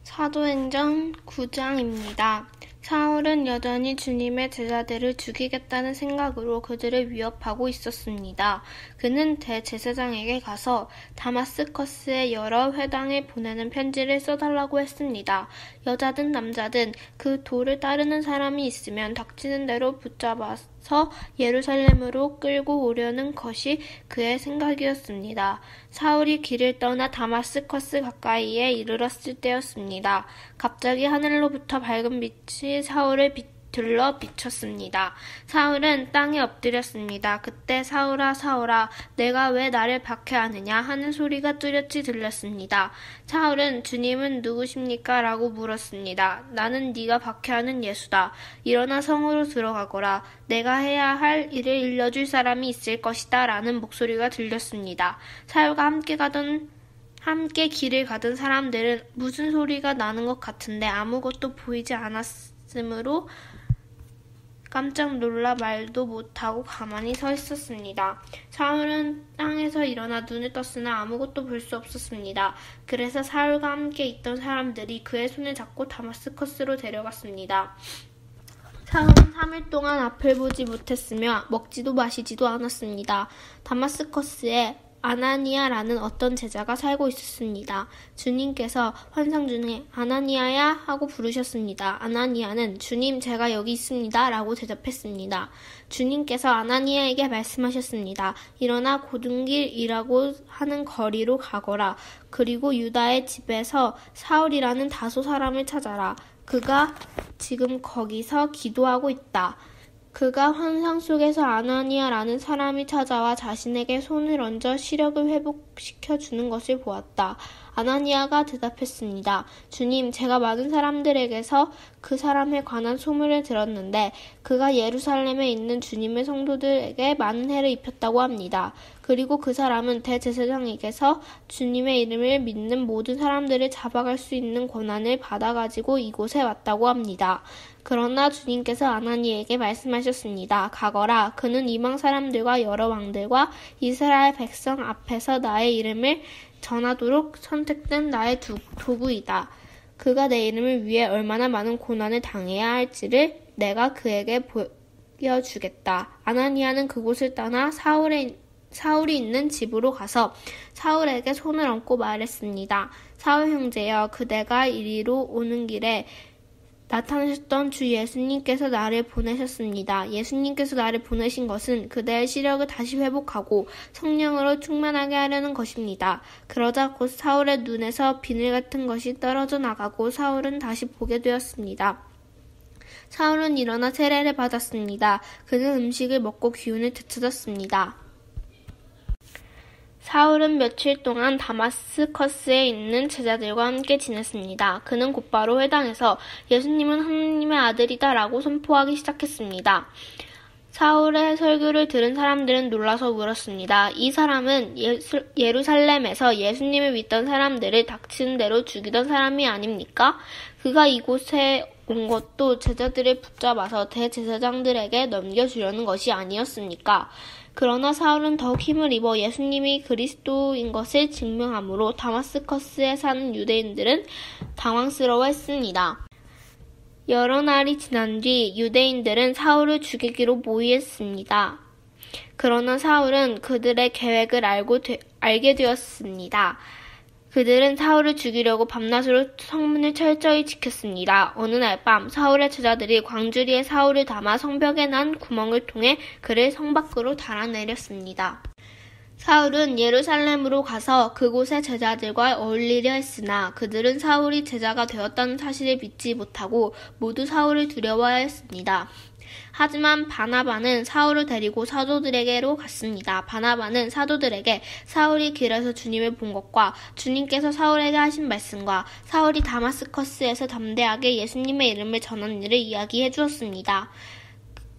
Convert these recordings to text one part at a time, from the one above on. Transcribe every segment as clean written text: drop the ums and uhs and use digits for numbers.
사도행전 9장입니다. 사울은 여전히 주님의 제자들을 죽이겠다는 생각으로 그들을 위협하고 있었습니다. 그는 대제사장에게 가서 다마스커스의 여러 회당에 보내는 편지를 써달라고 했습니다. 여자든 남자든 그 도를 따르는 사람이 있으면 닥치는 대로 붙잡아서 예루살렘으로 끌고 오려는 것이 그의 생각이었습니다. 사울이 길을 떠나 다마스커스 가까이에 이르렀을 때였습니다. 갑자기 하늘로부터 밝은 빛이 사울을 들러 비쳤습니다. 사울은 땅에 엎드렸습니다. 그때 사울아 사울아 내가 왜 나를 박해하느냐 하는 소리가 뚜렷이 들렸습니다. 사울은 주님은 누구십니까? 라고 물었습니다. 나는 네가 박해하는 예수다. 일어나 성으로 들어가거라. 내가 해야 할 일을 일러줄 사람이 있을 것이다. 라는 목소리가 들렸습니다. 사울과 함께 길을 가던 사람들은 무슨 소리가 나는 것 같은데 아무것도 보이지 않았으므로 깜짝 놀라 말도 못하고 가만히 서 있었습니다. 사울은 땅에서 일어나 눈을 떴으나 아무것도 볼 수 없었습니다. 그래서 사울과 함께 있던 사람들이 그의 손을 잡고 다마스커스로 데려갔습니다. 사울은 3일 동안 앞을 보지 못했으며 먹지도 마시지도 않았습니다. 다마스커스에 아나니아라는 어떤 제자가 살고 있었습니다. 주님께서 환상 중에 아나니아야 하고 부르셨습니다. 아나니아는 주님 제가 여기 있습니다 라고 대답했습니다. 주님께서 아나니아에게 말씀하셨습니다. 일어나 고등길이라고 하는 거리로 가거라. 그리고 유다의 집에서 사울이라는 다소 사람을 찾아라. 그가 지금 거기서 기도하고 있다. 그가 환상 속에서 아나니아라는 사람이 찾아와 자신에게 손을 얹어 시력을 회복시켜주는 것을 보았다. 아나니아가 대답했습니다. 주님, 제가 많은 사람들에게서 그 사람에 관한 소문을 들었는데 그가 예루살렘에 있는 주님의 성도들에게 많은 해를 입혔다고 합니다. 그리고 그 사람은 대제사장에게서 주님의 이름을 믿는 모든 사람들을 잡아갈 수 있는 권한을 받아가지고 이곳에 왔다고 합니다. 그러나 주님께서 아나니에게 말씀하셨습니다. 가거라. 그는 이방 사람들과 여러 왕들과 이스라엘 백성 앞에서 나의 이름을 전하도록 선택된 나의 도구이다. 그가 내 이름을 위해 얼마나 많은 고난을 당해야 할지를 내가 그에게 보여주겠다. 아나니아는 그곳을 떠나 사울이 있는 집으로 가서 사울에게 손을 얹고 말했습니다. 사울 형제여, 그대가 이리로 오는 길에 나타나셨던 주 예수님께서 나를 보내셨습니다. 예수님께서 나를 보내신 것은 그대의 시력을 다시 회복하고 성령으로 충만하게 하려는 것입니다. 그러자 곧 사울의 눈에서 비늘 같은 것이 떨어져 나가고 사울은 다시 보게 되었습니다. 사울은 일어나 세례를 받았습니다. 그는 음식을 먹고 기운을 되찾았습니다. 사울은 며칠 동안 다마스커스에 있는 제자들과 함께 지냈습니다. 그는 곧바로 회당에서 예수님은 하나님의 아들이다 라고 선포하기 시작했습니다. 사울의 설교를 들은 사람들은 놀라서 물었습니다. 이 사람은 예루살렘에서 예수님을 믿던 사람들을 닥치는 대로 죽이던 사람이 아닙니까? 그가 이곳에 온 것도 제자들을 붙잡아서 대제사장들에게 넘겨주려는 것이 아니었습니까? 그러나 사울은 더욱 힘을 입어 예수님이 그리스도인 것을 증명하므로 다마스커스에 사는 유대인들은 당황스러워했습니다. 여러 날이 지난 뒤 유대인들은 사울을 죽이기로 모의했습니다. 그러나 사울은 그들의 계획을 알게 되었습니다. 그들은 사울을 죽이려고 밤낮으로 성문을 철저히 지켰습니다. 어느 날 밤 사울의 제자들이 광주리에 사울을 담아 성벽에 난 구멍을 통해 그를 성 밖으로 달아내렸습니다. 사울은 예루살렘으로 가서 그곳의 제자들과 어울리려 했으나 그들은 사울이 제자가 되었다는 사실을 믿지 못하고 모두 사울을 두려워하였습니다. 하지만 바나바는 사울을 데리고 사도들에게로 갔습니다. 바나바는 사도들에게 사울이 길에서 주님을 본 것과 주님께서 사울에게 하신 말씀과 사울이 다마스커스에서 담대하게 예수님의 이름을 전한 일을 이야기해 주었습니다.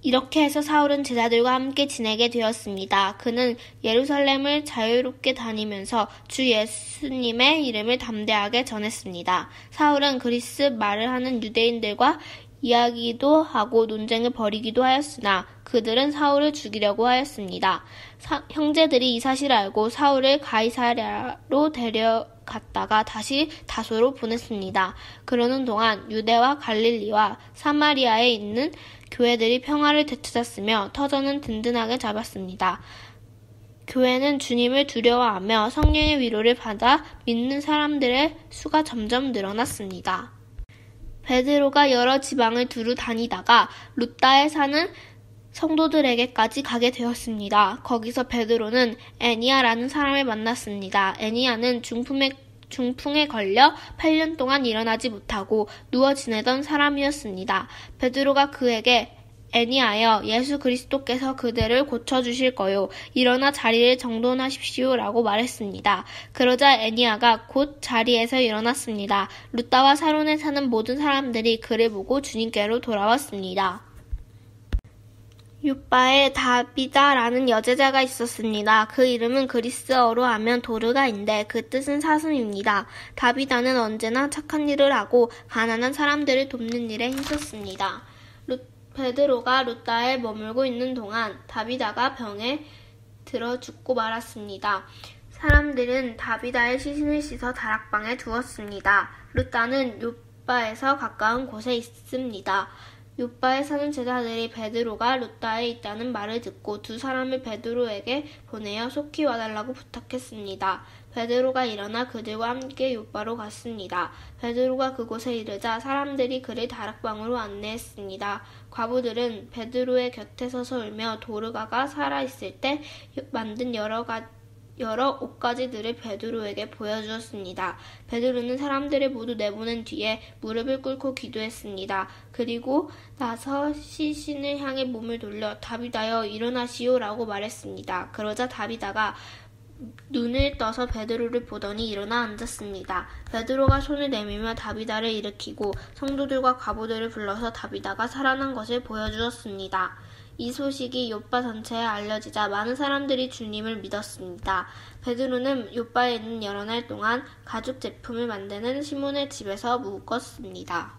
이렇게 해서 사울은 제자들과 함께 지내게 되었습니다. 그는 예루살렘을 자유롭게 다니면서 주 예수님의 이름을 담대하게 전했습니다. 사울은 그리스 말을 하는 유대인들과 이야기도 하고 논쟁을 벌이기도 하였으나 그들은 사울을 죽이려고 하였습니다. 형제들이 이 사실을 알고 사울을 가이사랴로 갔다가 다시 다소로 보냈습니다. 그러는 동안 유대와 갈릴리와 사마리아에 있는 교회들이 평화를 되찾았으며 터전은 든든하게 잡았습니다. 교회는 주님을 두려워하며 성령의 위로를 받아 믿는 사람들의 수가 점점 늘어났습니다. 베드로가 여러 지방을 두루 다니다가 루다에 사는 성도들에게까지 가게 되었습니다. 거기서 베드로는 애니야라는 사람을 만났습니다. 애니야는 중풍에 걸려 8년 동안 일어나지 못하고 누워 지내던 사람이었습니다. 베드로가 그에게 애니하여 예수 그리스도께서 그대를 고쳐주실 거요. 일어나 자리를 정돈하십시오. 라고 말했습니다. 그러자 애니하가 곧 자리에서 일어났습니다. 루다와 사론에 사는 모든 사람들이 그를 보고 주님께로 돌아왔습니다. 욥바에 다비다라는 여제자가 있었습니다. 그 이름은 그리스어로 하면 도르가인데 그 뜻은 사슴입니다. 다비다는 언제나 착한 일을 하고 가난한 사람들을 돕는 일에 힘썼습니다. 베드로가 루다에 머물고 있는 동안 다비다가 병에 들어 죽고 말았습니다. 사람들은 다비다의 시신을 씻어 다락방에 두었습니다. 루다는 욥바에서 가까운 곳에 있습니다. 욥바에 사는 제자들이 베드로가 루다에 있다는 말을 듣고 두 사람을 베드로에게 보내어 속히 와달라고 부탁했습니다. 베드로가 일어나 그들과 함께 욥바로 갔습니다. 베드로가 그곳에 이르자 사람들이 그를 다락방으로 안내했습니다. 과부들은 베드로의 곁에 서서 울며 도르가가 살아있을 때 만든 여러 옷가지들을 베드로에게 보여주었습니다. 베드로는 사람들을 모두 내보낸 뒤에 무릎을 꿇고 기도했습니다. 그리고 나서 시신을 향해 몸을 돌려 다비다여 일어나시오 라고 말했습니다. 그러자 다비다가 눈을 떠서 베드로를 보더니 일어나 앉았습니다. 베드로가 손을 내밀며 다비다를 일으키고 성도들과 과부들을 불러서 다비다가 살아난 것을 보여주었습니다. 이 소식이 욥바 전체에 알려지자 많은 사람들이 주님을 믿었습니다. 베드로는 욥바에 있는 여러 날 동안 가죽 제품을 만드는 시몬의 집에서 묵었습니다.